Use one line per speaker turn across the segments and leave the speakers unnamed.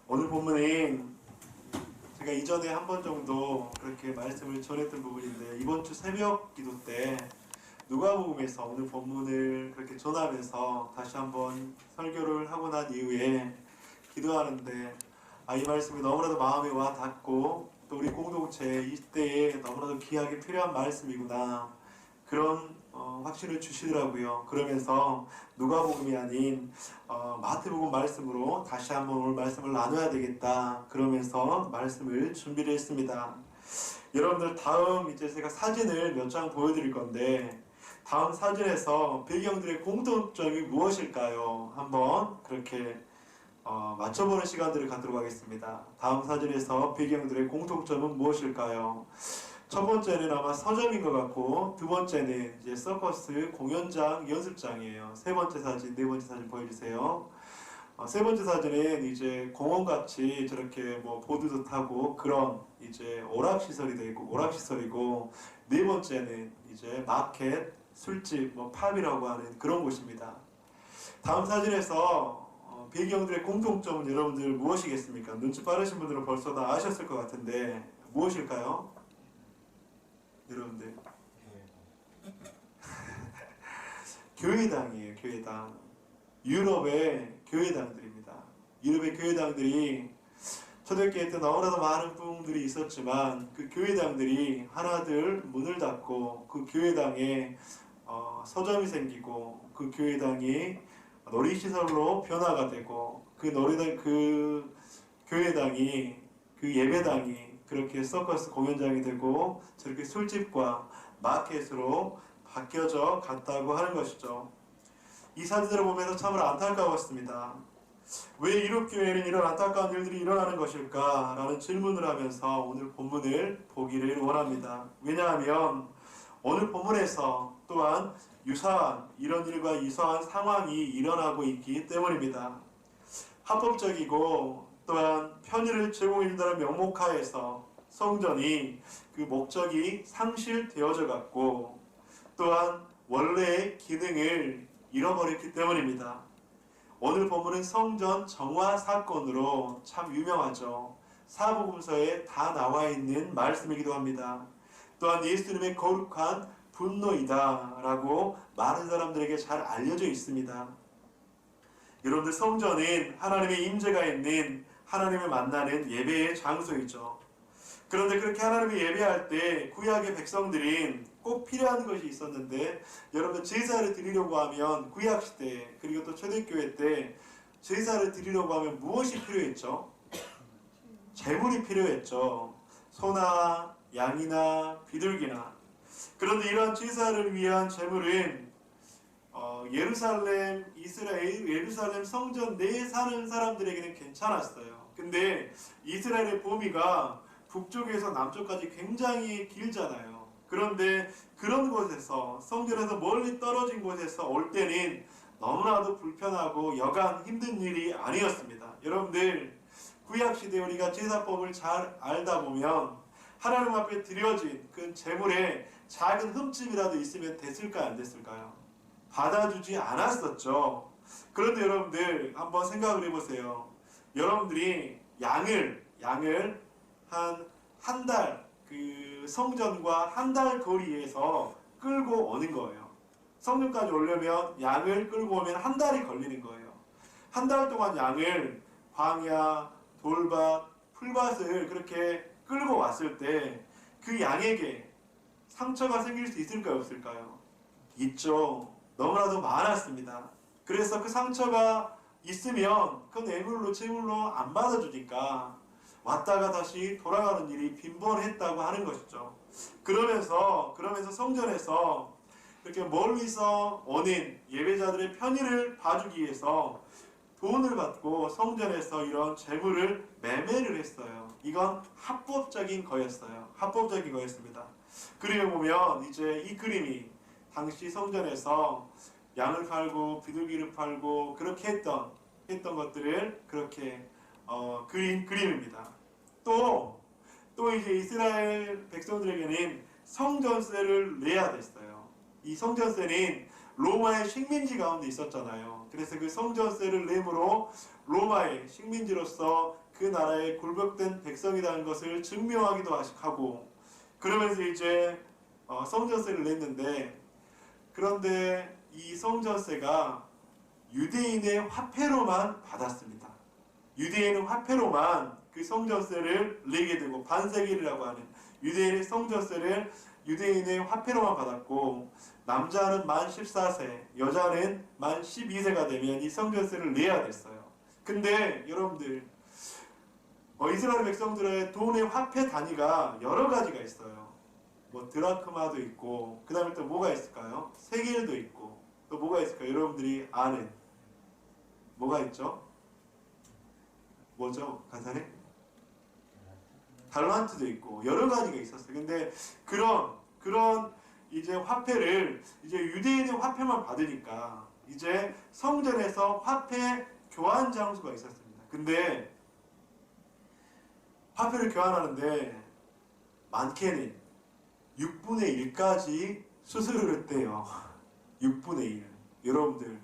오늘 본문은 제가 이전에 한 번 정도 그렇게 말씀을 전했던 부분인데, 이번 주 새벽 기도 때 누가복음에서 오늘 본문을 그렇게 전하면서 다시 한번 설교를 하고 난 이후에 기도하는데, 이 말씀이 너무나도 마음에 와 닿고 또 우리 공동체 이때에 너무나도 귀하게 필요한 말씀이구나, 그런 확신을 주시더라고요. 그러면서 누가복음이 아닌 마태복음 말씀으로 다시 한번 오늘 말씀을 나눠야 되겠다, 그러면서 말씀을 준비를 했습니다. 여러분들, 다음 이제 제가 사진을 몇 장 보여드릴 건데, 다음 사진에서 배경들의 공통점이 무엇일까요? 한번 그렇게 맞춰보는 시간들을 갖도록 하겠습니다. 다음 사진에서 배경들의 공통점은 무엇일까요? 첫 번째는 아마 서점인 것 같고, 두 번째는 이제 서커스 공연장, 연습장이에요. 세 번째 사진, 네 번째 사진 보여주세요. 세 번째 사진은 이제 공원같이 저렇게 뭐 보드도 타고 그런 이제 오락시설이 되어 있고, 오락시설이고, 네 번째는 이제 마켓, 술집, 뭐 팝이라고 하는 그런 곳입니다. 다음 사진에서 배경들의 공통점은 여러분들 무엇이겠습니까? 눈치 빠르신 분들은 벌써 다 아셨을 것 같은데 무엇일까요? 여러분들, 교회당이에요. 교회당. 유럽의 교회당들입니다. 유럽의 교회당들이 초대교회 때 너무나도 많은 부흥들이 있었지만, 그 교회당들이 하나둘 문을 닫고 그 교회당에 서점이 생기고, 그 교회당이 놀이시설로 변화가 되고, 그 교회당이, 그 예배당이 그렇게 서커스 공연장이 되고, 저렇게 술집과 마켓으로 바뀌어져 갔다고 하는 것이죠. 이 사진들을 보면서 참으로 안타까웠습니다. 왜 유럽교회는 이런 안타까운 일들이 일어나는 것일까? 라는 질문을 하면서 오늘 본문을 보기를 원합니다. 왜냐하면 오늘 본문에서 또한 유사한, 이런 일과 유사한 상황이 일어나고 있기 때문입니다. 합법적이고 또한 편의를 제공해준다는 명목하에서 성전이 그 목적이 상실되어져 갔고, 또한 원래의 기능을 잃어버렸기 때문입니다. 오늘 본문은 성전 정화 사건으로 참 유명하죠. 사복음서에 다 나와 있는 말씀이기도 합니다. 또한 예수님의 거룩한 분노이다 라고 많은 사람들에게 잘 알려져 있습니다. 여러분들, 성전은 하나님의 임재가 있는, 하나님을 만나는 예배의 장소이죠. 그런데 그렇게 하나님을 예배할 때 구약의 백성들은 꼭 필요한 것이 있었는데, 여러분, 제사를 드리려고 하면 구약시대 그리고 또 초대교회 때 제사를 드리려고 하면 무엇이 필요했죠? 제물이 필요했죠. 소나 양이나 비둘기나. 그런데 이러한 제사를 위한 제물은 예루살렘, 이스라엘, 예루살렘 성전 내에 사는 사람들에게는 괜찮았어요. 근데 이스라엘의 범위가 북쪽에서 남쪽까지 굉장히 길잖아요. 그런데 그런 곳에서, 성전에서 멀리 떨어진 곳에서 올 때는 너무나도 불편하고 여간 힘든 일이 아니었습니다. 여러분들, 구약시대 우리가 제사법을 잘 알다 보면 하나님 앞에 드려진 그 제물에 작은 흠집이라도 있으면 됐을까요? 안 됐을까요? 받아주지 않았었죠. 그런데 여러분들 한번 생각을 해보세요. 여러분들이 양을 한 달, 그 성전과 한 달 거리에서 끌고 오는 거예요. 성전까지 오려면 양을 끌고 오면 한 달이 걸리는 거예요. 한 달 동안 양을 광야, 돌밭, 풀밭을 그렇게 끌고 왔을 때 그 양에게 상처가 생길 수 있을까요? 없을까요? 있죠. 너무나도 많았습니다. 그래서 그 상처가 있으면 그건 예물로, 제물로 안 받아주니까 왔다가 다시 돌아가는 일이 빈번했다고 하는 것이죠. 그러면서 성전에서 이렇게 멀리서 오는 예배자들의 편의를 봐주기 위해서 돈을 받고 성전에서 이런 재물을 매매를 했어요. 이건 합법적인 거였어요. 합법적인 거였습니다. 그림을 보면 이제 이 그림이 당시 성전에서 양을 팔고 비둘기를 팔고 그렇게 했던 것들을 그렇게 그린 그림입니다. 또 이제 이스라엘 백성들에게는 성전세를 내야 됐어요. 이 성전세는 로마의 식민지 가운데 있었잖아요. 그래서 그 성전세를 내므로 로마의 식민지로서 그 나라의 굴복된 백성이라는 것을 증명하기도 하고, 그러면서 이제 성전세를 냈는데, 그런데 이 성전세가 유대인의 화폐로만 받았습니다. 유대인은 화폐로만 그 성전세를 내게 되고, 반세겔이라고 하는 유대인의 성전세를 유대인의 화폐로만 받았고, 남자는 만 14세, 여자는 만 12세가 되면 이 성전세를 내야 됐어요. 근데 여러분들, 이스라엘 백성들의 돈의 화폐 단위가 여러 가지가 있어요. 뭐 드라크마도 있고, 그 다음에 또 뭐가 있을까요? 세겔도 있고, 또 뭐가 있을까요? 여러분들이 아는 뭐가 있죠? 뭐죠? 간단해? 달란트도 있고 여러 가지가 있었어요. 근데 그런 이제 화폐를 이제 유대인의 화폐만 받으니까 이제 성전에서 화폐 교환 장소가 있었습니다. 근데 화폐를 교환하는데 많게는 6분의 1까지 수수료를 했대요. 6분의 1. 여러분들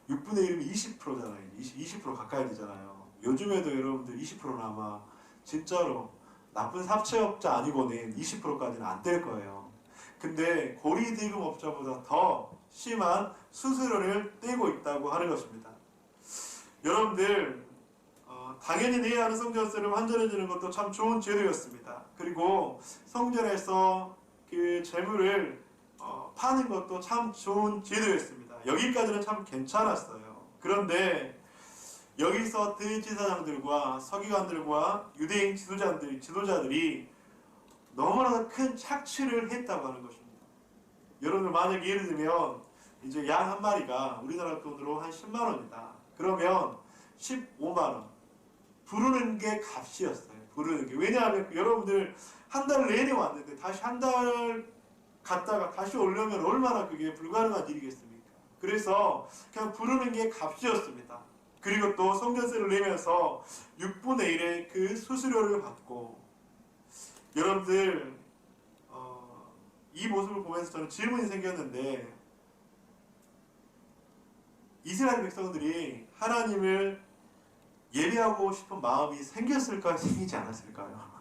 6분의 1이면 20%잖아요. 20% 가까이 되잖아요. 요즘에도 여러분들 20%는 아마 진짜로 나쁜 사채업자 아니고는 20%까지는 안 될 거예요. 근데 고리대금업자보다 더 심한 수수료를 떼고 있다고 하는 것입니다. 여러분들 당연히 내야 하는 성전세를 환전해주는 것도 참 좋은 제도였습니다. 그리고 성전에서 그 재물을 파는 것도 참 좋은 제도였습니다. 여기까지는 참 괜찮았어요. 그런데 여기서 대제사장들과 서기관들과 유대인 지도자들이 너무나 큰 착취를 했다고 하는 것입니다. 여러분들 만약 예를 들면 이제 양 한 마리가 우리나라 돈으로 한 10만 원이다. 그러면 15만 원. 부르는 게 값이었어요. 부르는 게. 왜냐하면 여러분들 한 달 내내 왔는데 다시 한 달 갔다가 다시 오려면 얼마나 그게 불가능한 일이겠습니까? 그래서 그냥 부르는 게 값이었습니다. 그리고 또 성전세를 내면서 6분의 1의 그 수수료를 받고, 여러분들 이 모습을 보면서 저는 질문이 생겼는데, 이스라엘 백성들이 하나님을 예배하고 싶은 마음이 생겼을까요? 생기지 않았을까요?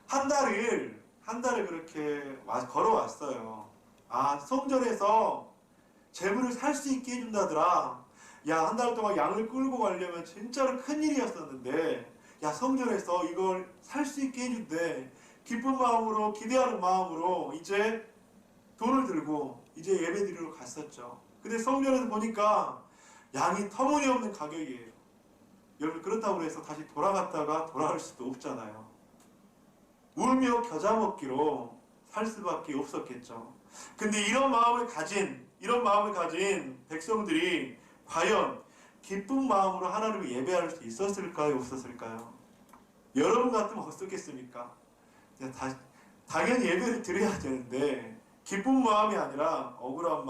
한 달을 그렇게 걸어왔어요. 아, 성전에서 재물을 살 수 있게 해준다더라. 야, 한 달 동안 양을 끌고 가려면 진짜로 큰일이었었는데, 야, 성전에서 이걸 살 수 있게 해준대. 기쁜 마음으로, 기대하는 마음으로 이제 돈을 들고 이제 예배드리러 갔었죠. 근데 성전에서 보니까 양이 터무니없는 가격이에요. 여러분, 그렇다고 해서 다시 돌아갔다가 돌아갈 수도 없잖아요. 울며 겨자 먹기로 살 수밖에 없었겠죠. 근데 이런 마음을 가진 백성들이 과연 기쁜 마음으로 하나님을 예배할 수 있었을까요? 없었을까요? 여러분 같으면 어떻겠습니까? 당연히 예배를 드려야 되는데 기쁜 마음이 아니라 억울한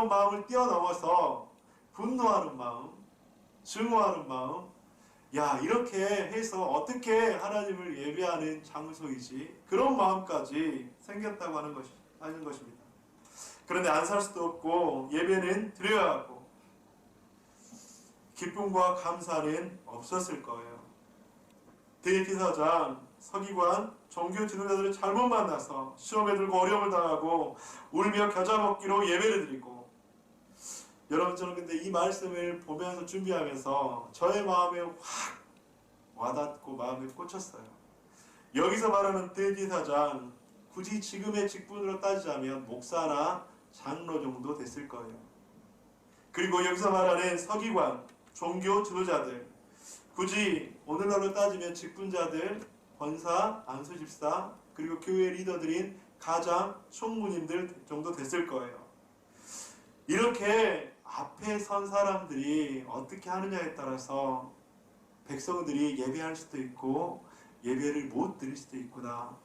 마음을 뛰어넘어서 분노하는 마음, 증오하는 마음, 야, 이렇게 해서 어떻게 하나님을 예배하는 장소이지? 그런 마음까지 생겼다고 하는 것입니다. 그런데 안 살 수도 없고 예배는 드려야 하고 기쁨과 감사는 없었을 거예요. 대제사장, 서기관, 종교 지도자들을 잘못 만나서 시험에 들고 어려움을 당하고 울며 겨자 먹기로 예배를 드리고, 여러분, 저는 근데 이 말씀을 보면서 준비하면서 저의 마음에 확 와닿고 마음에 꽂혔어요. 여기서 말하는 대제사장, 굳이 지금의 직분으로 따지자면 목사나 장로 정도 됐을 거예요. 그리고 여기서 말하는 서기관, 종교 지도자들, 굳이 오늘날로 따지면 직분자들, 권사, 안수집사, 그리고 교회 리더들인 가장, 총무님들 정도 됐을 거예요. 이렇게 앞에 선 사람들이 어떻게 하느냐에 따라서 백성들이 예배할 수도 있고 예배를 못 드릴 수도 있구나.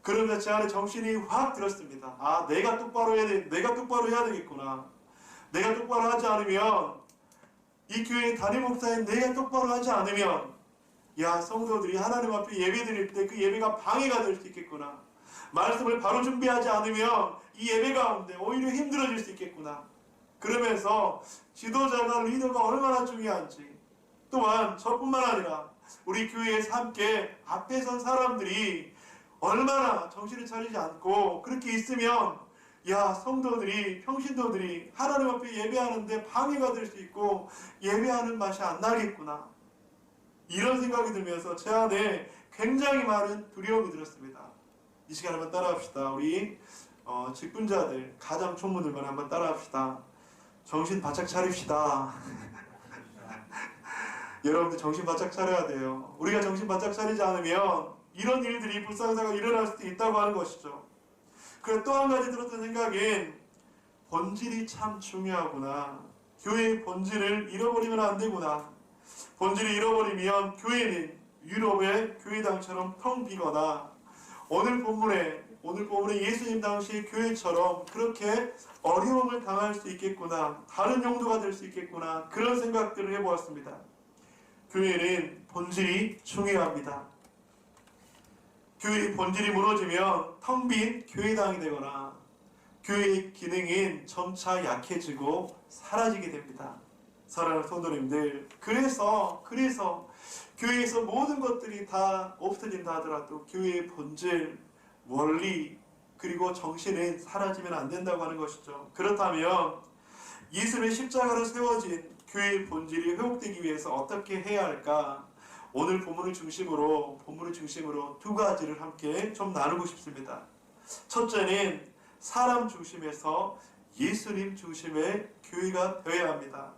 그러면서 제 안에 정신이 확 들었습니다. 아, 내가 똑바로 해야 되겠구나. 내가 똑바로 하지 않으면, 이 교회 담임 목사인 내가 똑바로 하지 않으면, 야, 성도들이 하나님 앞에 예배 드릴 때 그 예배가 방해가 될 수 있겠구나. 말씀을 바로 준비하지 않으면 이 예배 가운데 오히려 힘들어질 수 있겠구나. 그러면서 지도자가, 리더가 얼마나 중요한지, 또한 저뿐만 아니라 우리 교회에서 함께 앞에 선 사람들이 얼마나 정신을 차리지 않고 그렇게 있으면 야, 성도들이, 평신도들이 하나님 앞에 예배하는데 방해가 될 수 있고 예배하는 맛이 안 나겠구나, 이런 생각이 들면서 제 안에 굉장히 많은 두려움이 들었습니다. 이 시간에 한번 따라합시다. 우리 직분자들, 가장 총무들만 한번 따라합시다. 정신 바짝 차립시다. 여러분들 정신 바짝 차려야 돼요. 우리가 정신 바짝 차리지 않으면 이런 일들이, 불상사가 일어날 수도 있다고 하는 것이죠. 그리고 또 한 가지 들었던 생각은 본질이 참 중요하구나. 교회의 본질을 잃어버리면 안 되구나. 본질을 잃어버리면 교회는 유럽의 교회당처럼 텅 비거나 오늘 본문에 예수님 당시의 교회처럼 그렇게 어려움을 당할 수 있겠구나, 다른 용도가 될 수 있겠구나, 그런 생각들을 해보았습니다. 교회는 본질이 중요합니다. 교회의 본질이 무너지면 텅 빈 교회당이 되거나 교회의 기능은 점차 약해지고 사라지게 됩니다. 사랑하는 성도님들, 그래서 교회에서 모든 것들이 다 없어진다 하더라도 교회의 본질, 원리, 그리고 정신은 사라지면 안 된다고 하는 것이죠. 그렇다면 예수의 십자가로 세워진 교회의 본질이 회복되기 위해서 어떻게 해야 할까? 오늘 본문을 중심으로 두 가지를 함께 좀 나누고 싶습니다. 첫째는 사람 중심에서 예수님 중심의 교회가 되어야 합니다.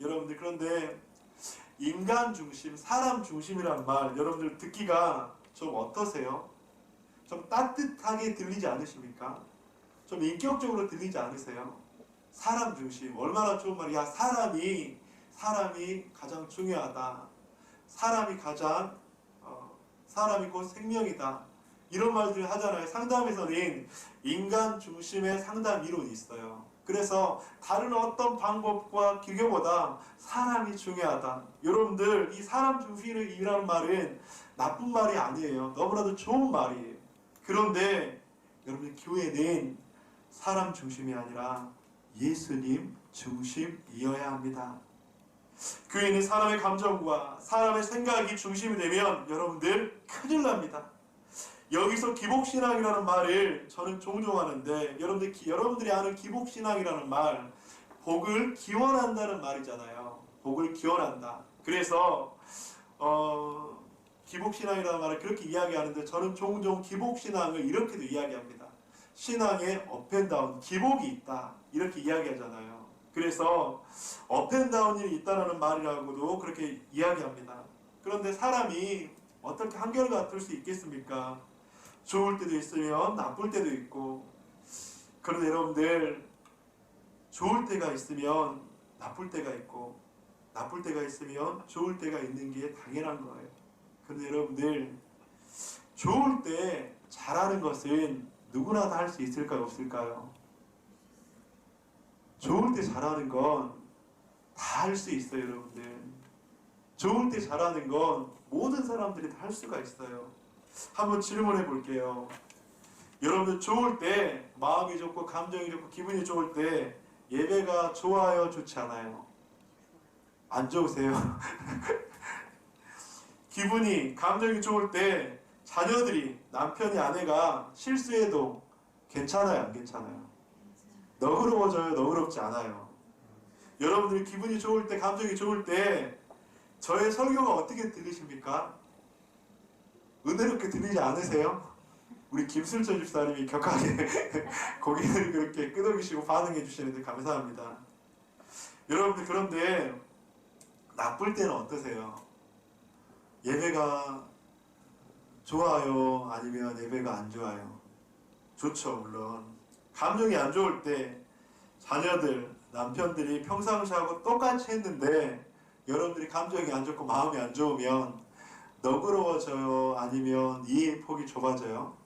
여러분들, 그런데 인간 중심, 사람 중심이란 말 여러분들 듣기가 좀 어떠세요? 좀 따뜻하게 들리지 않으십니까? 좀 인격적으로 들리지 않으세요? 사람 중심, 얼마나 좋은 말이야. 사람이 가장 중요하다. 사람이 곧 생명이다. 이런 말들을 하잖아요. 상담에서는 인간 중심의 상담 이론이 있어요. 그래서 다른 어떤 방법과 기교보다 사람이 중요하다. 여러분들, 이 사람 중심이라는 말은 나쁜 말이 아니에요. 너무나도 좋은 말이에요. 그런데 여러분, 교회는 사람 중심이 아니라 예수님 중심이어야 합니다. 교회는 사람의 감정과 사람의 생각이 중심이 되면 여러분들 큰일 납니다. 여기서 기복신앙이라는 말을 저는 종종 하는데, 여러분들이 아는 기복신앙이라는 말, 복을 기원한다는 말이잖아요. 복을 기원한다. 그래서 기복신앙이라는 말을 그렇게 이야기하는데, 저는 종종 기복신앙을 이렇게도 이야기합니다. 신앙에 업앤다운, 기복이 있다, 이렇게 이야기하잖아요. 그래서 업앤다운이 있다는 말이라고도 그렇게 이야기합니다. 그런데 사람이 어떻게 한결같을 수 있겠습니까? 좋을 때도 있으면 나쁠 때도 있고, 그런데 여러분들, 좋을 때가 있으면 나쁠 때가 있고, 나쁠 때가 있으면 좋을 때가 있는 게 당연한 거예요. 그런데 여러분들, 좋을 때 잘하는 것은 누구나 다 할 수 있을까요, 없을까요? 좋을 때 잘하는 건 다 할 수 있어요, 여러분들. 좋을 때 잘하는 건 모든 사람들이 다 할 수가 있어요. 한번 질문해 볼게요. 여러분들, 좋을 때, 마음이 좋고 감정이 좋고 기분이 좋을 때 예배가 좋아요, 좋지 않아요? 안 좋으세요? 감정이 좋을 때 자녀들이, 남편이, 아내가 실수해도 괜찮아요, 안 괜찮아요? 너그러워져요, 너그럽지 않아요? 여러분들이 기분이 좋을 때, 감정이 좋을 때 저의 설교가 어떻게 들리십니까? 은혜롭게 들리지 않으세요? 우리 김슬철 집사님이 격하게 고개를 그렇게 끄덕이시고 반응해 주시는데 감사합니다. 여러분들, 그런데 나쁠 때는 어떠세요? 예배가 좋아요, 아니면 예배가 안 좋아요? 좋죠, 물론. 감정이 안 좋을 때 자녀들, 남편들이 평상시하고 똑같이 했는데 여러분들이 감정이 안 좋고 마음이 안 좋으면 너그러워져요, 아니면 이해의 폭이 좁아져요?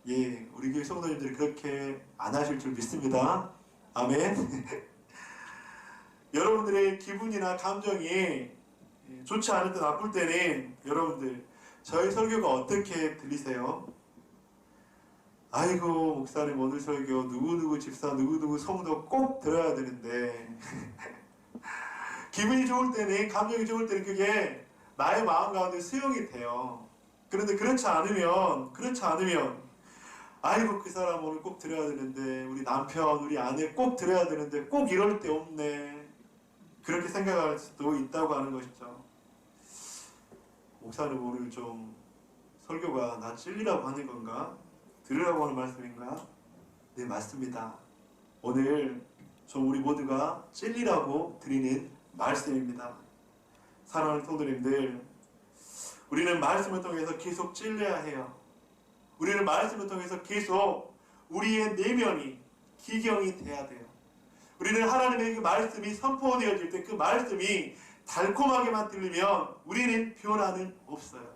예, 우리 교회 성도님들이 그렇게 안 하실 줄 믿습니다. 아멘. 여러분들의 기분이나 감정이 좋지 않을 때, 나쁠 때는 여러분들, 저희 설교가 어떻게 들리세요? 아이고, 목사님 오늘 설교 누구누구 집사, 누구누구 성도 꼭 들어야 되는데 기분이 좋을 때는, 감정이 좋을 때는 그게 나의 마음 가운데 수용이 돼요. 그런데 그렇지 않으면 아이고 그 사람 오늘 꼭 들어야 되는데, 우리 남편, 우리 아내 꼭 들어야 되는데 꼭 이럴 때 없네, 그렇게 생각할 수도 있다고 하는 것이죠. 목사는 오늘 좀 설교가 나 찔리라고 하는 건가? 들으라고 하는 말씀인가? 네, 맞습니다. 오늘 우리 모두가 찔리라고 드리는 말씀입니다. 사랑하는 성도님들, 우리는 말씀을 통해서 계속 찔려야 해요. 우리는 말씀을 통해서 계속 우리의 내면이 기경이 돼야 돼요. 우리는 하나님의 그 말씀이 선포되어질 때 그 말씀이 달콤하게만 들리면 우리는 변화는 없어요.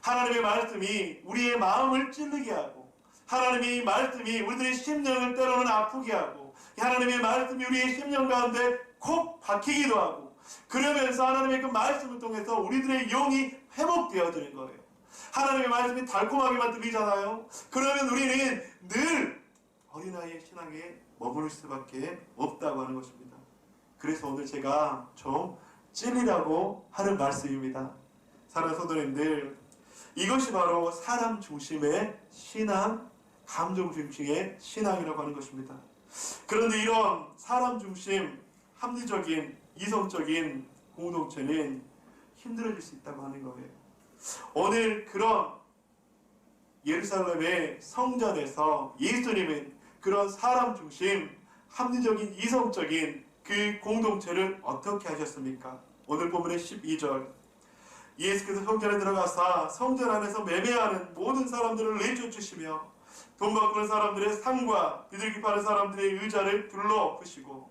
하나님의 말씀이 우리의 마음을 찔르게 하고, 하나님의 말씀이 우리들의 심령을 때로는 아프게 하고, 하나님의 말씀이 우리의 심령 가운데 콕 박히기도 하고, 그러면서 하나님의 그 말씀을 통해서 우리들의 영이 회복되어지는 거예요. 하나님의 말씀이 달콤하게만 들리잖아요. 그러면 우리는 늘 어린아이의 신앙에 머무를 수밖에 없다고 하는 것입니다. 그래서 오늘 제가 좀 찔리라고 하는 말씀입니다. 사랑하는 성도님들, 이것이 바로 사람 중심의 신앙, 감정 중심의 신앙이라고 하는 것입니다. 그런데 이런 사람 중심, 합리적인, 이성적인 공동체는 힘들어질 수 있다고 하는 거예요. 오늘 그런 예루살렘의 성전에서 예수님은 그런 사람 중심, 합리적인, 이성적인 그 공동체를 어떻게 하셨습니까? 오늘 본문의 12절, 예수께서 성전에 들어가사 성전 안에서 매매하는 모든 사람들을 내쫓으시며 돈 바꾸는 사람들의 상과 비둘기 파는 사람들의 의자를 둘러엎으시고,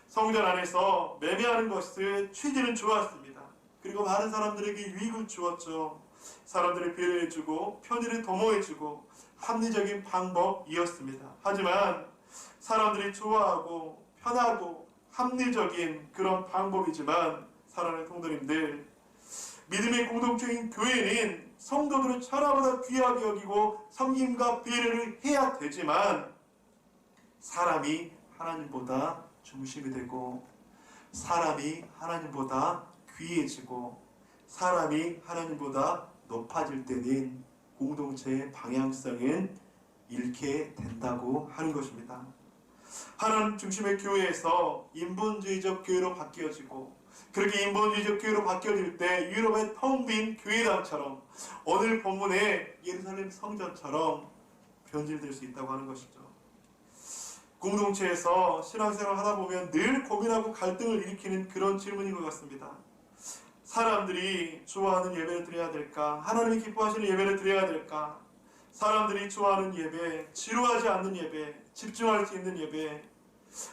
성전 안에서 매매하는 것의 취지는 좋았습니다. 그리고 많은 사람들에게 유익을 주었죠. 사람들을 배려해주고 편의를 도모해주고 합리적인 방법이었습니다. 하지만 사람들이 좋아하고 편하고 합리적인 그런 방법이지만, 사랑하는 성도님들, 믿음의 공동체인 교회는 성도들을 천하보다 귀하게 여기고 섬김과 배려를 해야 되지만, 사람이 하나님보다 중심이 되고, 사람이 하나님보다 귀해지고, 사람이 하나님보다 높아질 때는 공동체의 방향성은 잃게 된다고 하는 것입니다. 하나님 중심의 교회에서 인본주의적 교회로 바뀌어지고, 그렇게 인본주의적 교회로 바뀌어질 때 유럽의 텅 빈 교회당처럼 오늘 본문의 예루살렘 성전처럼 변질될 수 있다고 하는 것이죠. 공동체에서 신앙생활을 하다 보면 늘 고민하고 갈등을 일으키는 그런 질문인 것 같습니다. 사람들이 좋아하는 예배를 드려야 될까? 하나님이 기뻐하시는 예배를 드려야 될까? 사람들이 좋아하는 예배, 지루하지 않는 예배, 집중할 수 있는 예배,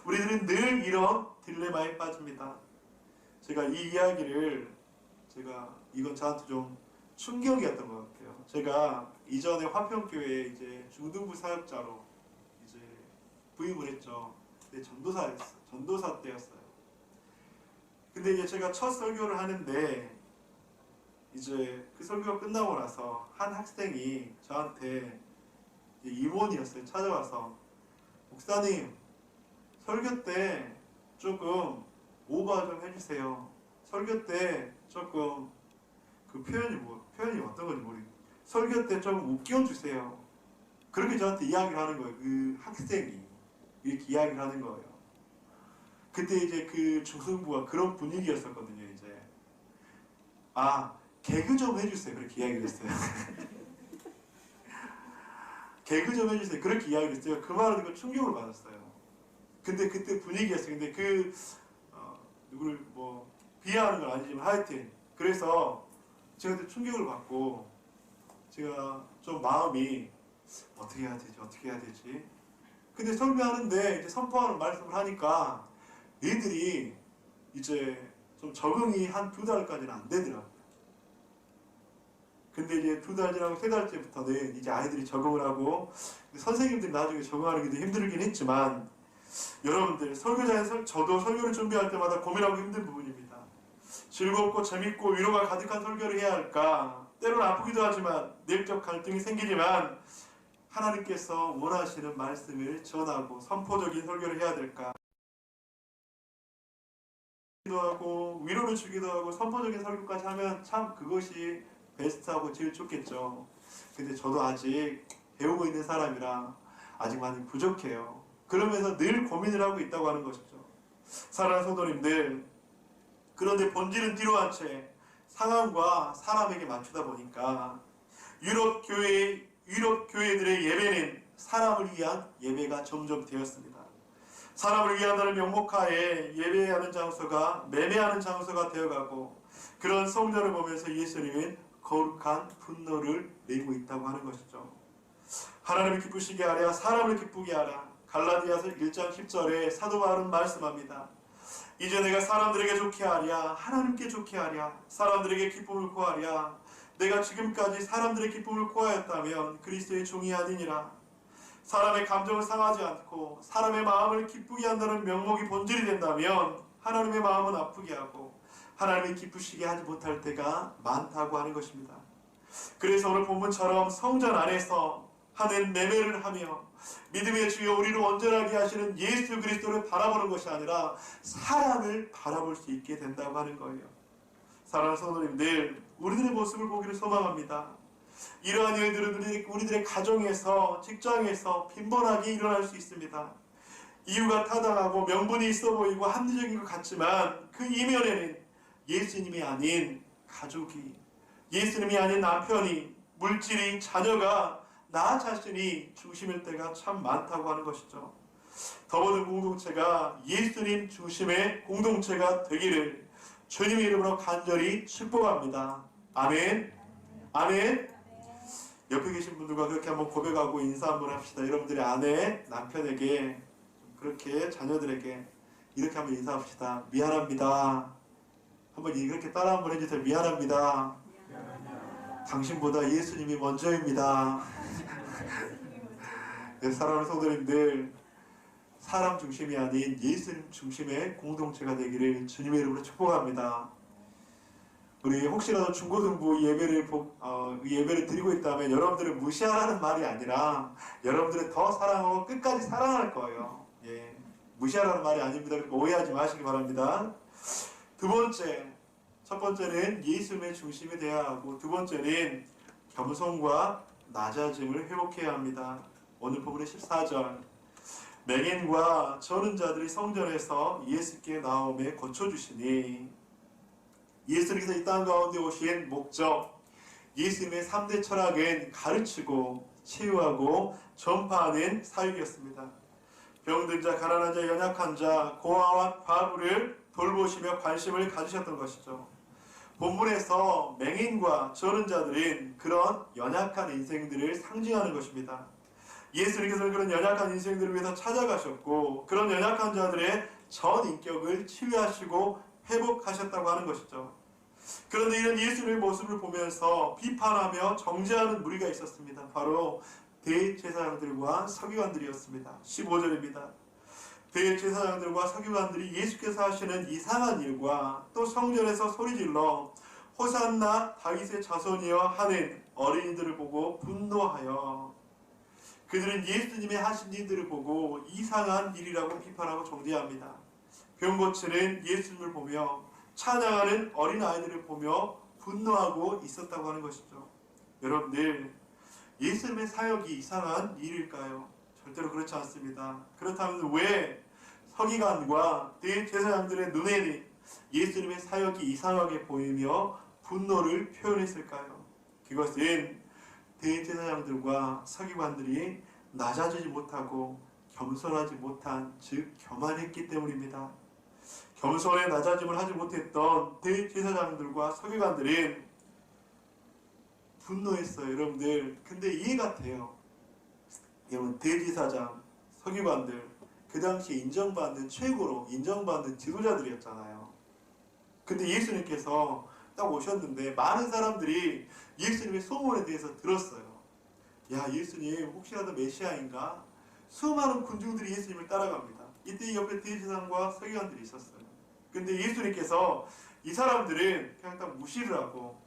우리들은 늘 이런 딜레마에 빠집니다. 제가 이 이야기를, 이건 저한테 좀 충격이었던 것 같아요. 제가 이전에 화평교회에 이제 중등부 사역자로 이제 부임을 했죠. 근데 전도사 때였어요. 근데 이제 제가 첫 설교를 하는데, 이제 그 설교가 끝나고 나서 한 학생이 저한테, 임원이었어요. 찾아와서, 목사님, 설교 때 조금 오버 좀 해주세요. 설교 때 조금 그 표현이 어떤 건지 모르겠어요. 설교 때 좀 웃겨주세요. 그렇게 저한테 이야기를 하는 거예요. 그 학생이 이렇게 이야기를 하는 거예요. 그때 이제 그 중등부가 그런 분위기였었거든요. 이제 개그 좀 해주세요. 그렇게 이야기를 했어요. 개그 좀 해주세요. 그렇게 이야기를 했어요. 그 말을 듣고 충격을 받았어요. 근데 그때 분위기였어요. 근데 누구를 뭐 비하하는 건 아니지만 하여튼, 그래서 제가 그때 충격을 받고, 제가 좀 마음이 어떻게 해야 되지? 근데 설교하는데 이제 선포하는 말씀을 하니까 애들이 이제 좀 적응이 한 2달까지는 안 되더라고요. 근데 이제 2달 지나고 3달째부터는 이제 아이들이 적응을 하고, 선생님들이 나중에 적응하는 게 힘들긴 했지만, 여러분들, 설교자에서 저도 설교를 준비할 때마다 고민하고 힘든 부분입니다. 즐겁고 재밌고 위로가 가득한 설교를 해야 할까? 때로는 아프기도 하지만 내적 갈등이 생기지만 하나님께서 원하시는 말씀을 전하고 선포적인 설교를 해야 될까? 하고 위로를 주기도 하고 선포적인 설교까지 하면 참 그것이 베스트하고 제일 좋겠죠. 근데 저도 아직 배우고 있는 사람이라 아직 많이 부족해요. 그러면서 늘 고민을 하고 있다고 하는 것이죠. 사랑하는 성도님들, 그런데 본질은 뒤로 한 채 상황과 사람에게 맞추다 보니까 유럽 교회들의 예배는 사람을 위한 예배가 점점 되었습니다. 사람을 위한다는 명목하에 예배하는 장소가 매매하는 장소가 되어가고, 그런 성전을 보면서 예수님은 거룩한 분노를 내고 있다고 하는 것이죠. 하나님을 기쁘시게 하랴 사람을 기쁘게 하라. 갈라디아서 1장 10절에 사도 바울은 말씀합니다. 이제 내가 사람들에게 좋게 하랴 하나님께 좋게 하랴 사람들에게 기쁨을 구하랴. 내가 지금까지 사람들의 기쁨을 구하였다면 그리스도의 종이 아니니라. 사람의 감정을 상하지 않고 사람의 마음을 기쁘게 한다는 명목이 본질이 된다면 하나님의 마음은 아프게 하고 하나님이 기쁘시게 하지 못할 때가 많다고 하는 것입니다. 그래서 오늘 본문처럼 성전 안에서 하는 매매를 하며 믿음의 주여 우리를 온전하게 하시는 예수 그리스도를 바라보는 것이 아니라 사람을 바라볼 수 있게 된다고 하는 거예요. 사랑하는 성도님들, 우리들의 모습을 보기를 소망합니다. 이러한 일들은 우리들의 가정에서, 직장에서 빈번하게 일어날 수 있습니다. 이유가 타당하고 명분이 있어 보이고 합리적인 것 같지만 그 이면에는 예수님이 아닌 가족이, 예수님이 아닌 남편이, 물질이, 자녀가, 나 자신이 중심일 때가 참 많다고 하는 것이죠. 더 모든 공동체가 예수님 중심의 공동체가 되기를 주님의 이름으로 간절히 축복합니다. 아멘. 아멘. 옆에 계신 분들과 그렇게 한번 고백하고 인사 한번 합시다. 여러분들의 아내, 남편에게, 그렇게 자녀들에게 이렇게 한번 인사합시다. 미안합니다. 한번 이렇게 따라 한번 해주세요. 미안합니다. 당신보다 예수님이 먼저입니다. 네, 사랑하는 성도님들, 사람 중심이 아닌 예수님 중심의 공동체가 되기를 주님의 이름으로 축복합니다. 우리 혹시라도 중고등부 예배를 드리고 있다면 여러분들을 무시하라는 말이 아니라 여러분들을 더 사랑하고 끝까지 사랑할 거예요. 예, 무시하라는 말이 아닙니다. 그러니까 오해하지 마시기 바랍니다. 두 번째, 첫 번째는 예수님의 중심이 되어야 하고, 두 번째는 겸손과 낮아짐을 회복해야 합니다. 오늘 본문의 14절, 맹인과 저는 자들이 성전에서 예수께 나옴에 거쳐주시니, 예수님께서 이 땅 가운데 오신 목적, 예수님의 3대 철학은 가르치고 치유하고 전파하는 사역이었습니다. 병든 자, 가난한 자, 연약한 자, 고아와 과부를 돌보시며 관심을 가지셨던 것이죠. 본문에서 맹인과 저는 자들은 그런 연약한 인생들을 상징하는 것입니다. 예수님께서는 그런 연약한 인생들을 위해서 찾아가셨고, 그런 연약한 자들의 전 인격을 치유하시고 회복하셨다고 하는 것이죠. 그런데 이런 예수님의 모습을 보면서 비판하며 정죄하는 무리가 있었습니다. 바로 대제사장들과 서기관들이었습니다. 15절입니다. 대제사장들과 서기관들이 예수께서 하시는 이상한 일과 또 성전에서 소리질러 호산나 다윗의 자손이여 하는 어린이들을 보고 분노하여, 그들은 예수님이 하신 일들을 보고 이상한 일이라고 비판하고 정죄합니다. 병 고치는 예수님을 보며 찬양하는 어린아이들을 보며 분노하고 있었다고 하는 것이죠. 여러분들, 예수님의 사역이 이상한 일일까요? 절대로 그렇지 않습니다. 그렇다면 왜 서기관과 대제사장들의 눈에는 예수님의 사역이 이상하게 보이며 분노를 표현했을까요? 그것은 대제사장들과 서기관들이 낮아지지 못하고 겸손하지 못한, 즉 교만했기 때문입니다. 겸손에 낮아짐을 하지 못했던 대제사장들과 서기관들은 분노했어요. 여러분들, 근데 이해가 돼요. 여러분, 대제사장, 서기관들, 그 당시에 최고로 인정받는 지도자들이었잖아요. 근데 예수님께서 딱 오셨는데 많은 사람들이 예수님의 소문에 대해서 들었어요. 야, 예수님 혹시라도 메시아인가? 수많은 군중들이 예수님을 따라갑니다. 이때 옆에 대제사장과 서기관들이 있었어요. 근데 예수님께서 이 사람들은 그냥 딱 무시를 하고,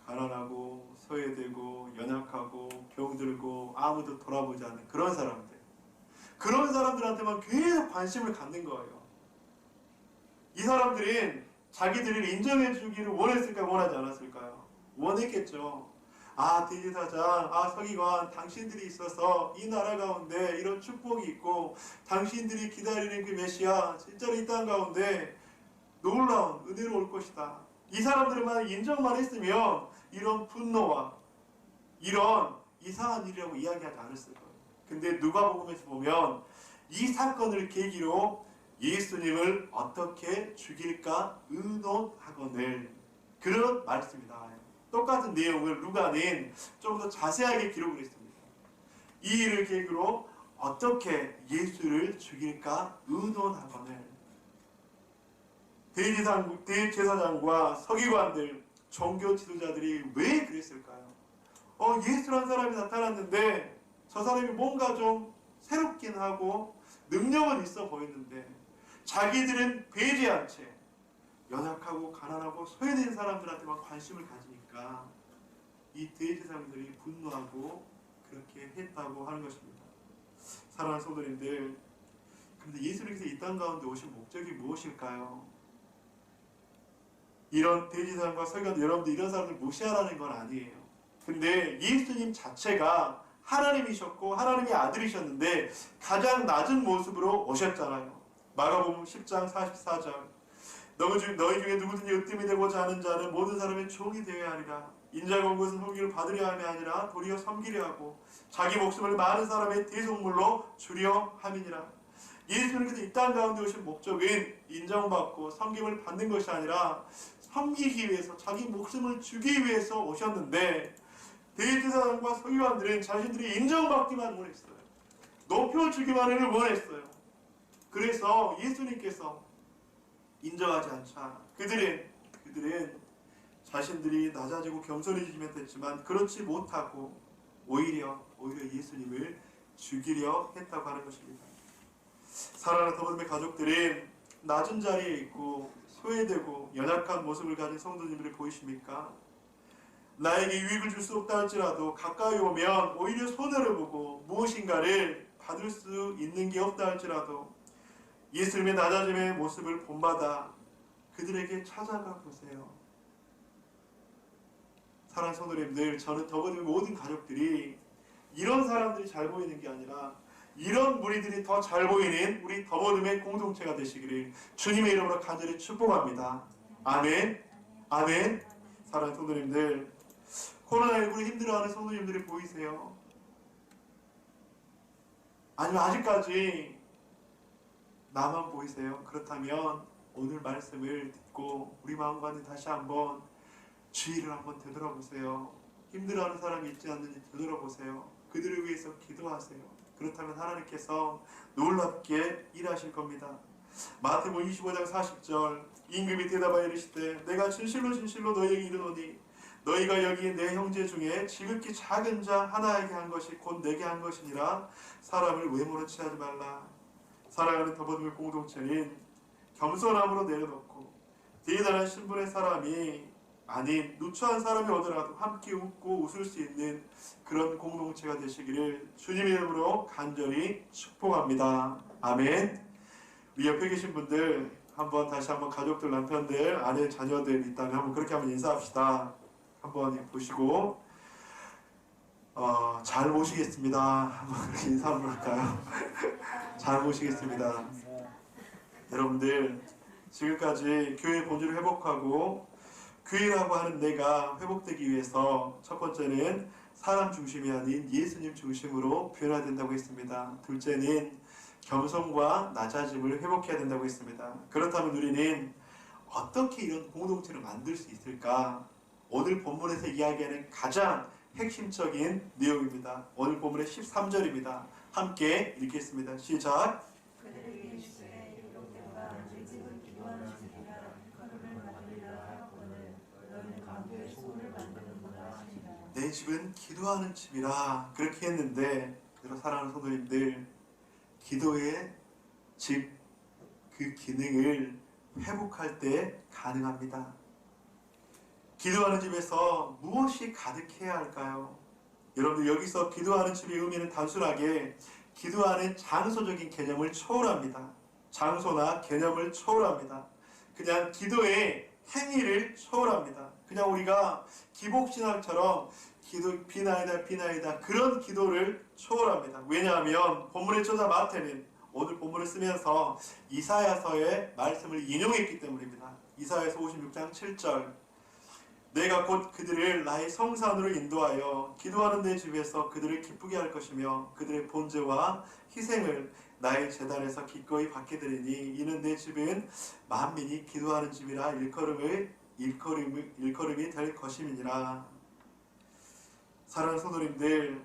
가난하고 소외되고 연약하고 병들고 아무도 돌아보지 않는 그런 사람들, 그런 사람들한테만 계속 관심을 갖는 거예요. 이 사람들은 자기들을 인정해 주기를 원했을까요? 원하지 않았을까요? 원했겠죠. 아, 대제사장, 아, 서기관, 당신들이 있어서 이 나라 가운데 이런 축복이 있고 당신들이 기다리는 그 메시아 진짜로 이 땅 가운데 놀라운 은혜로 올 것이다. 이 사람들만 인정만 했으면 이런 분노와 이런 이상한 일이라고 이야기하지 않았을 거예요. 근데 누가복음에서 보면 이 사건을 계기로 예수님을 어떻게 죽일까 의논하거늘 그런 말씀이 나와요. 똑같은 내용을 루가는 좀 더 자세하게 기록을 했습니다. 이 일을 계기로 어떻게 예수를 죽일까 의논하거늘 대제사장과 서기관들, 종교 지도자들이 왜 그랬을까요? 예수라는 사람이 나타났는데 저 사람이 뭔가 좀 새롭긴 하고 능력은 있어 보였는데 자기들은 배제한 채 연약하고 가난하고 소외된 사람들한테만 관심을 가지니까 이 대제사장들이 분노하고 그렇게 했다고 하는 것입니다. 사랑하는 성도님들, 그런데 예수님께서 이 땅 가운데 오신 목적이 무엇일까요? 이런 대제사장과 서기관들, 여러분들 이런 사람들 무시하라는 건 아니에요. 근데 예수님 자체가 하나님이셨고 하나님의 아들이셨는데 가장 낮은 모습으로 오셨잖아요. 마가복음 10장 44절 너희 중에 누구든지 으뜸이 되고자 하는 자는 모든 사람의 종이 되어야 하리라. 인자가 온 것은 섬기를 받으려 함이 아니라 도리어 섬기려 하고 자기 목숨을 많은 사람의 대속물로 주려 함이니라. 예수님께서 이 땅 가운데 오신 목적은 인정받고 섬김을 받는 것이 아니라 섬기기 위해서 자기 목숨을 주기 위해서 오셨는데 대제사장과 서기관들은 자신들이 인정받기만 원했어요. 높여주기만을 원했어요. 그래서 예수님께서 인정하지 않자 그들은 자신들이 낮아지고 겸손해지면 됐지만 그렇지 못하고 오히려 예수님을 죽이려 했다고 하는 것입니다. 사랑하는 더버듬의 가족들은 낮은 자리에 있고 소외되고 연약한 모습을 가진 성도님들을 보이십니까? 나에게 유익을 줄 수 없다 할지라도 가까이 오면 오히려 손해를 보고 무엇인가를 받을 수 있는 게 없다 할지라도 예수님의 낮아짐의 모습을 본받아 그들에게 찾아가 보세요. 사랑하는 성도님들, 저는 더버듬의 모든 가족들이 이런 사람들이 잘 보이는 게 아니라 이런 무리들이 더 잘 보이는 우리 더버듬의 공동체가 되시기를 주님의 이름으로 간절히 축복합니다. 아멘. 아멘. 사랑하는 성도님들, 코로나19로 힘들어하는 성도님들이 보이세요? 아니면 아직까지 나만 보이세요? 그렇다면 오늘 말씀을 듣고 우리 마음과는 다시 한번 주의를 한번 되돌아보세요. 힘들어하는 사람이 있지 않는지 되돌아보세요. 그들을 위해서 기도하세요. 그렇다면 하나님께서 놀랍게 일하실 겁니다. 마태복음 25장 40절 임금이 대답하여 이르시되 내가 진실로 너희에게 이르노니 너희가 여기 내 형제 중에 지극히 작은 자 하나에게 한 것이 곧 내게 한 것이니라. 사람을 외모로 취하지 말라. 사랑하는 더버듬의 공동체는 겸손함으로 내려놓고 대단한 신분의 사람이 아닌 누추한 사람이 오더라도 함께 웃고 웃을 수 있는 그런 공동체가 되시기를 주님의 이름으로 간절히 축복합니다. 아멘. 우리 옆에 계신 분들 다시 한번 가족들, 남편들, 아내, 자녀들 있다면 한번 그렇게 한번 인사합시다. 한번 보시고 잘 모시겠습니다. 한번 그렇게 인사 한번 할까요? 잘 모시겠습니다. 여러분들 지금까지 교회 본질을 회복하고 교회라고 하는 내가 회복되기 위해서 첫 번째는 사람 중심이 아닌 예수님 중심으로 변화해야 된다고 했습니다. 둘째는 겸손과 낮아짐을 회복해야 된다고 했습니다. 그렇다면 우리는 어떻게 이런 공동체를 만들 수 있을까? 오늘 본문에서 이야기하는 가장 핵심적인 내용입니다. 오늘 본문의 13절입니다. 함께 읽겠습니다. 시작. 내 집은 기도하는 집이라 그렇게 했는데, 사랑하는 성도님들, 기도의 집, 그 기능을 회복할 때 가능합니다. 기도하는 집에서 무엇이 가득해야 할까요? 여러분들, 여기서 기도하는 집의 의미는 단순하게 기도하는 장소적인 개념을 초월합니다. 장소나 개념을 초월합니다. 그냥 기도의 행위를 초월합니다. 그냥 우리가 기복신앙처럼 기도 비나이다 비나이다 그런 기도를 초월합니다. 왜냐하면 본문의 저자 마태는 오늘 본문을 쓰면서 이사야서의 말씀을 인용했기 때문입니다. 이사야서 56장 7절 내가 곧 그들을 나의 성산으로 인도하여 기도하는 내 집에서 그들을 기쁘게 할 것이며 그들의 번제와 희생을 나의 제단에서 기꺼이 받게 되리니 이는 내 집은 만민이 기도하는 집이라 일컬음이 될 것임이니라. 사랑하는 성도님들,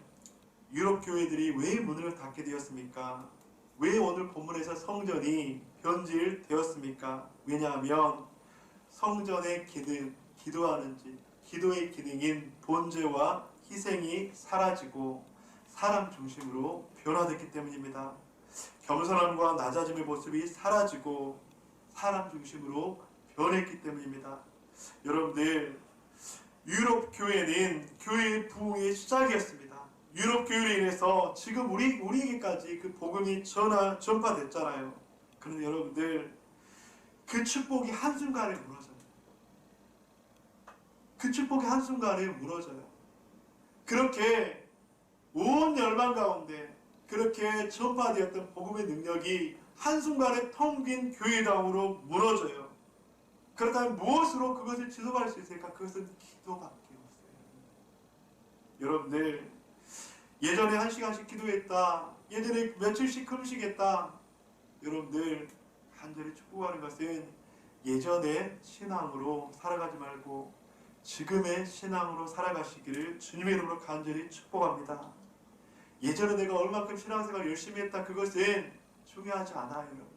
유럽 교회들이 왜 문을 닫게 되었습니까? 왜 오늘 본문에서 성전이 변질되었습니까? 왜냐하면 성전의 기능, 기도하는 집, 기도의 기능인 번제와 희생이 사라지고 사람 중심으로 변화됐기 때문입니다. 겸손함과 낮아짐의 모습이 사라지고 사람 중심으로 변했기 때문입니다. 여러분들, 유럽 교회는 교회의 부흥의 시작이었습니다. 유럽 교회로 인해서 지금 우리에게까지 그 복음이 전파됐잖아요. 그런데 여러분들, 그 축복이 한순간에 무너져요. 그 축복이 한순간에 무너져요. 그렇게 온 열방 가운데 그렇게 전파되었던 복음의 능력이 한순간에 텅 빈 교회당으로 무너져요. 그렇다면 무엇으로 그것을 지속할 수 있을까? 그것은 기도밖에 없어요. 여러분들, 예전에 1시간씩 기도했다, 예전에 며칠씩 금식했다, 여러분들 간절히 축복하는 것은 예전의 신앙으로 살아가지 말고 지금의 신앙으로 살아가시기를 주님의 이름으로 간절히 축복합니다. 예전에 내가 얼마큼 신앙생활 열심히 했다, 그것은 중요하지 않아요. 여러분.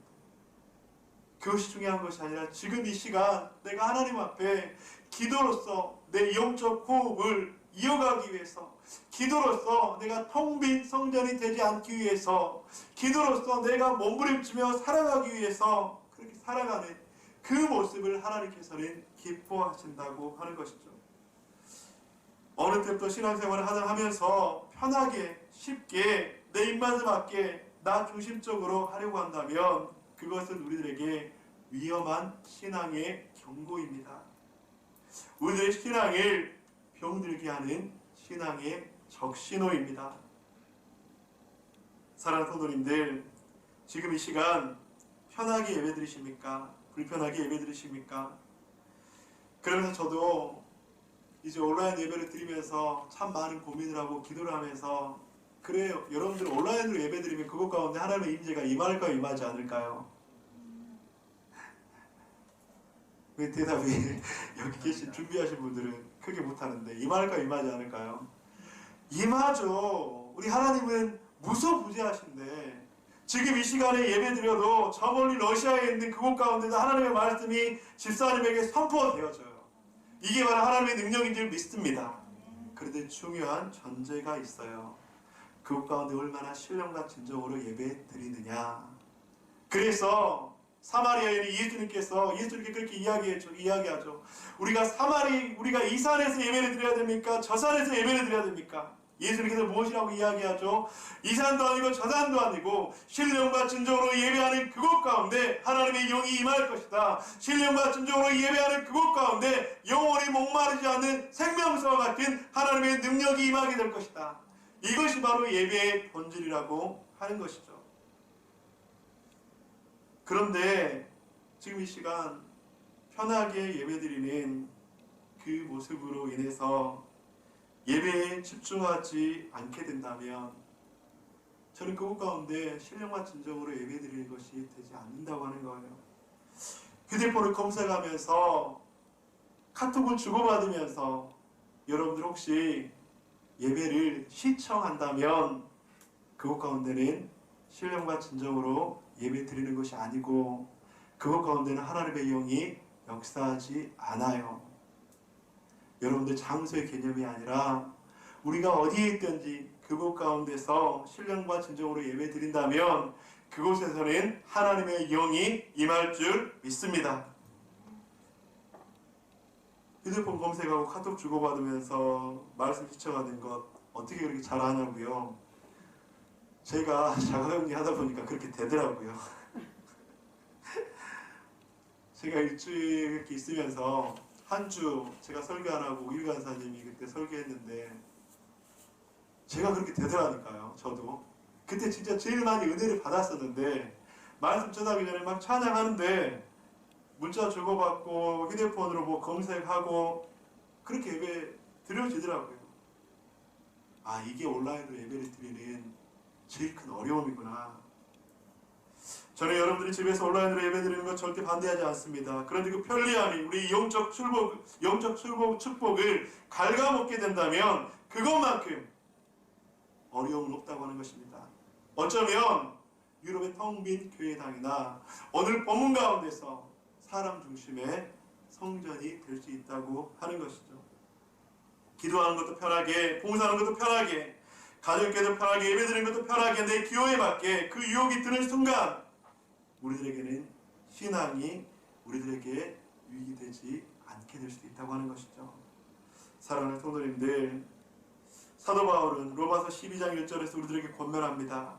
그것이 중요한 것이 아니라 지금 이 시간 내가 하나님 앞에 기도로서 내 영적 호흡을 이어가기 위해서, 기도로서 내가 텅 빈 성전이 되지 않기 위해서, 기도로서 내가 몸부림치며 살아가기 위해서 그렇게 살아가는 그 모습을 하나님께서는 기뻐하신다고 하는 것이죠. 어느 때부터 신앙생활을 하면서 편하게 쉽게 내 입맛에 맞게 나 중심적으로 하려고 한다면 그것은 우리들에게 위험한 신앙의 경고입니다. 우리들의 신앙을 병들게 하는 신앙의 적신호입니다. 사랑하는 성도님들, 지금 이 시간 편하게 예배드리십니까? 불편하게 예배드리십니까? 그러면서 저도 이제 온라인 예배를 드리면서 참 많은 고민을 하고 기도를 하면서, 그래요, 여러분들 온라인으로 예배드리면 그것 가운데 하나님의 임재가 임할까요, 임하지 않을까요? 왜 대답이 여기 계신 준비하신 분들은 크게 못하는데 임할까요, 임하지 않을까요? 임하죠. 우리 하나님은 무소부재하신데 지금 이 시간에 예배드려도 저 멀리 러시아에 있는 그곳 가운데도 하나님의 말씀이 집사님에게 선포되어져요. 이게 바로 하나님의 능력인 줄 믿습니다. 그런데 중요한 전제가 있어요. 그곳 가운데 얼마나 신령과 진정으로 예배드리느냐. 그래서 사마리아인이 예수님께 그렇게 이야기하죠. 우리가 이 산에서 예배를 드려야 됩니까? 저 산에서 예배를 드려야 됩니까? 예수님께서 무엇이라고 이야기하죠? 이 산도 아니고 저 산도 아니고 신령과 진정으로 예배하는 그곳 가운데 하나님의 영이 임할 것이다. 신령과 진정으로 예배하는 그곳 가운데 영원히 목마르지 않는 생명수와 같은 하나님의 능력이 임하게 될 것이다. 이것이 바로 예배의 본질이라고 하는 것이죠. 그런데 지금 이 시간 편하게 예배드리는 그 모습으로 인해서 예배에 집중하지 않게 된다면 저는 그곳 가운데 신령과 진정으로 예배드리는 것이 되지 않는다고 하는 거예요. 휴대폰을 검색하면서 카톡을 주고받으면서 여러분들 혹시 예배를 시청한다면 그곳 가운데는 신령과 진정으로 예배 드리는 것이 아니고 그것 가운데는 하나님의 영이 역사하지 않아요. 여러분들 장소의 개념이 아니라 우리가 어디에 있든지 그곳 가운데서 신령과 진정으로 예배 드린다면 그곳에서는 하나님의 영이 임할 줄 믿습니다. 휴대폰 검색하고 카톡 주고받으면서 말씀 시청하는 것 어떻게 그렇게 잘하냐고요? 제가 자가격리 하다 보니까 그렇게 되더라고요. 제가 일주일 이렇게 있으면서 한 주 제가 설교 안 하고 일간사님이 그때 설교했는데 제가 그렇게 되더라니까요. 저도 그때 진짜 제일 많이 은혜를 받았었는데 말씀 전하기 전에 막 찬양하는데 문자 주고받고 휴대폰으로 뭐 검색하고 그렇게 예배 드려지더라고요. 아, 이게 온라인으로 예배를 드리는 제일 큰 어려움이구나. 저는 여러분들이 집에서 온라인으로 예배드리는 것 절대 반대하지 않습니다. 그런데 그 편리함이 우리 영적 축복을 갉아먹게 된다면 그것만큼 어려움은 없다고 하는 것입니다. 어쩌면 유럽의 텅 빈 교회당이나 오늘 본문 가운데서 사람 중심의 성전이 될 수 있다고 하는 것이죠. 기도하는 것도 편하게, 봉사하는 것도 편하게, 가족께도 편하게, 예배드리는 것도 편하게 내 기호에 맞게 그 유혹이 드는 순간 우리들에게는 신앙이 우리들에게 유익이 되지 않게 될 수도 있다고 하는 것이죠. 사랑하는 성도님들, 사도 바울은 로마서 12장 1절에서 우리들에게 권면합니다.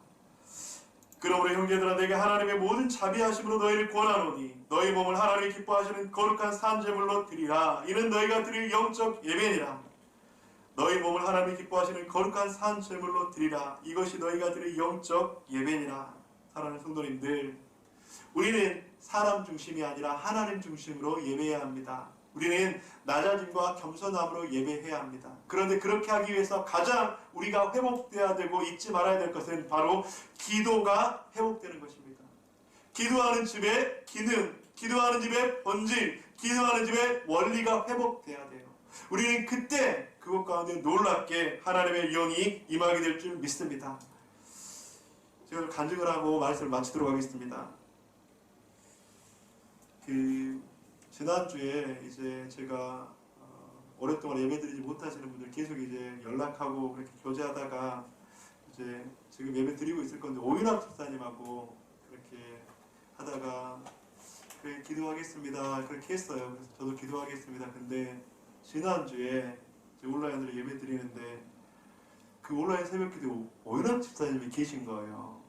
그러므로 형제들아 내게 하나님의 모든 자비하심으로 너희를 권하노니 너희 몸을 하나님이 기뻐하시는 거룩한 산제물로 드리라. 이는 너희가 드릴 영적 예배니라. 너희 몸을 하나님이 기뻐하시는 거룩한 산제물로 드리라. 이것이 너희가 드릴 영적 예배니라. 사랑하는 성도님들, 우리는 사람 중심이 아니라 하나님 중심으로 예배해야 합니다. 우리는 낮아짐과 겸손함으로 예배해야 합니다. 그런데 그렇게 하기 위해서 가장 우리가 회복되어야 되고 잊지 말아야 될 것은 바로 기도가 회복되는 것입니다. 기도하는 집의 기능, 기도하는 집의 본질, 기도하는 집의 원리가 회복되어야 돼요. 우리는 그때 그것 가운데 놀랍게 하나님의 영이 임하게 될 줄 믿습니다. 제가 간증을 하고 말씀을 마치도록 하겠습니다. 지난주에 이제 제가 오랫동안 예배드리지 못하시는 분들 계속 이제 연락하고 그렇게 교제하다가 이제 지금 예배 드리고 있을 건데 오윤학 집사님하고 그렇게 하다가 그래 기도하겠습니다 그렇게 했어요. 그래서 저도 기도하겠습니다. 근데 지난주에 온라인으로 예배 드리는데 그 온라인 새벽기도 오윤학 집사님이 계신 거예요.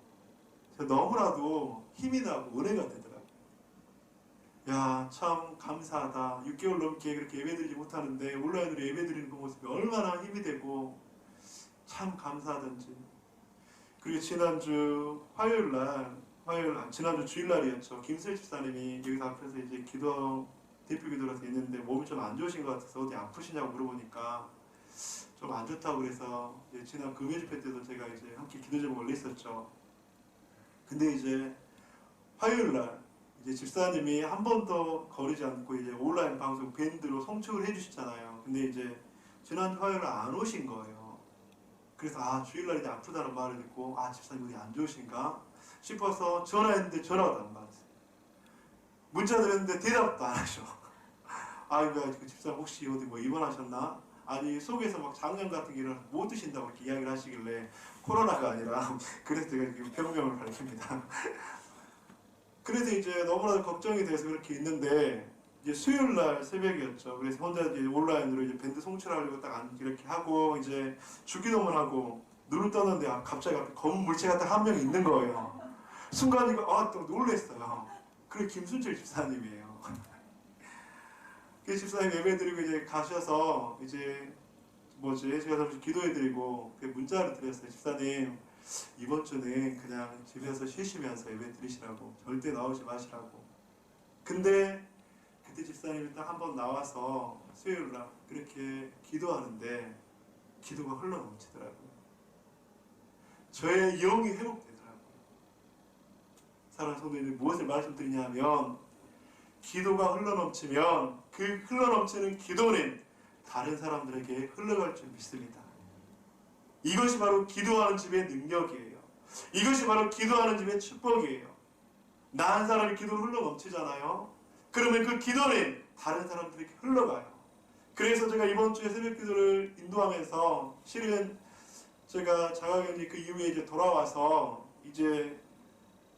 그래서 너무나도 힘이 나고 은혜가 되더라고요. 야, 참 감사하다. 6개월 넘게 그렇게 예배드리지 못하는데 온라인으로 예배드리는 그 모습이 얼마나 힘이 되고 참 감사하던지. 그리고 지난주 지난주 주일날이었죠. 김슬 집사님이 여기서 앞에서 이제 대표 기도라서 있는데 몸이 좀 안 좋으신 것 같아서 어디 아프시냐고 물어보니까 좀 안 좋다고 그래서 지난 금요 집회 때도 제가 이제 함께 기도 제목을 냈었죠. 근데 이제 화요일날 이제 집사님이 한 번도 거르지 않고 이제 온라인 방송 밴드로 성축을 해주시잖아요. 근데 이제 지난주 화요일에 안 오신 거예요. 그래서 주일날 이제 아프다는 말을 듣고 집사님 어디 안 좋으신가 싶어서 전화했는데 전화도 안 받았어요. 문자 드렸는데 대답도 안 하셔. 그 집사님 혹시 어디 뭐 입원하셨나? 아니 속에서 막 장염 같은 게 일어나서 못 드신다고 이렇게 이야기를 하시길래 코로나가 아니라 그래서 제가 지금 병명을 밝힙니다. 그래서 이제 너무나도 걱정이 돼서 그렇게 있는데 이제 수요일날 새벽이었죠. 그래서 혼자 이제 온라인으로 이제 밴드 송출하려고 딱 이렇게 하고 이제 주기도문 하고 눈을 떴는데 갑자기 앞에 검은 물체가 딱 한 명 있는 거예요. 순간 이거 또 놀랬어요. 그게 김순철 집사님이에요. 그 집사님 예배드리고 이제 가셔서 이제 제가 잠시 기도해드리고 문자를 드렸어요. 집사님 이번 주는 그냥 집에서 쉬시면서 예배 드리시라고 절대 나오지 마시라고. 근데 그때 집사님이 딱 한 번 나와서 수요일날 그렇게 기도하는데 기도가 흘러넘치더라고요. 저의 영이 회복되더라고요. 사랑하는 성도님들, 무엇을 말씀드리냐면 기도가 흘러넘치면 그 흘러넘치는 기도는 다른 사람들에게 흘러갈 줄 믿습니다. 이것이 바로 기도하는 집의 능력이에요. 이것이 바로 기도하는 집의 축복이에요. 나 한 사람이 기도로 흘러넘치잖아요. 그러면 그 기도는 다른 사람들에게 흘러가요. 그래서 제가 이번 주에 새벽 기도를 인도하면서 실은 제가 자가격리 그 이후에 이제 돌아와서 이제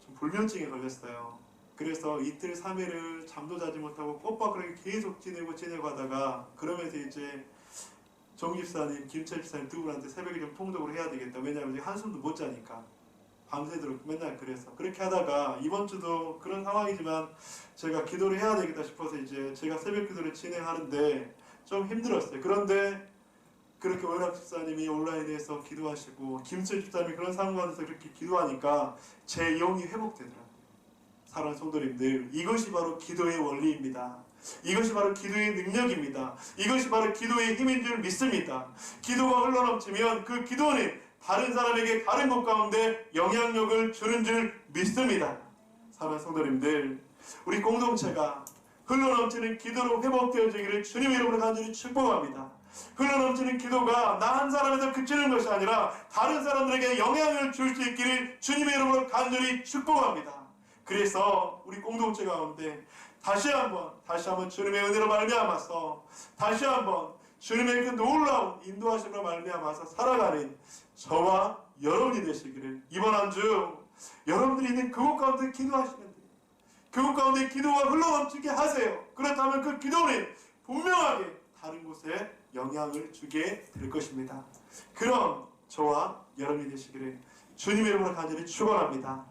좀 불면증에 걸렸어요. 그래서 이틀 3일을 잠도 자지 못하고 꼬박그렇게 계속 지내고 하다가 그러면서 이제 정 집사님, 김철 집사님 두 분한테 새벽에 좀 통독을 해야 되겠다. 왜냐하면 한숨도 못 자니까 밤새도록 맨날 그래서 그렇게 하다가 이번 주도 그런 상황이지만 제가 기도를 해야 되겠다 싶어서 이제 제가 새벽 기도를 진행하는데 좀 힘들었어요. 그런데 그렇게 오연학 집사님이 온라인에서 기도하시고 김철 집사님이 그런 상황 가운데서 그렇게 기도하니까 제 영이 회복되더라고요. 사랑하는 성도님들, 이것이 바로 기도의 원리입니다. 이것이 바로 기도의 능력입니다. 이것이 바로 기도의 힘인 줄 믿습니다. 기도가 흘러넘치면 그 기도는 다른 사람에게 다른 것 가운데 영향력을 주는 줄 믿습니다. 사랑하는 성도님들, 우리 공동체가 흘러넘치는 기도로 회복되어지기를 주님의 이름으로 간절히 축복합니다. 흘러넘치는 기도가 나 한 사람에서 그치는 것이 아니라 다른 사람들에게 영향을 줄 수 있기를 주님의 이름으로 간절히 축복합니다. 그래서 우리 공동체 가운데 다시 한번 주님의 은혜로 말미암아서 다시 한번 주님의 그 놀라운 인도하심으로 말미암아서 살아가는 저와 여러분이 되시기를, 이번 한 주 여러분들이 있는 그곳 가운데 기도하시면 돼요. 그곳 가운데 기도가 흘러넘치게 하세요. 그렇다면 그 기도는 분명하게 다른 곳에 영향을 주게 될 것입니다. 그럼 저와 여러분이 되시기를 주님의 이름으로 간절히 축원합니다.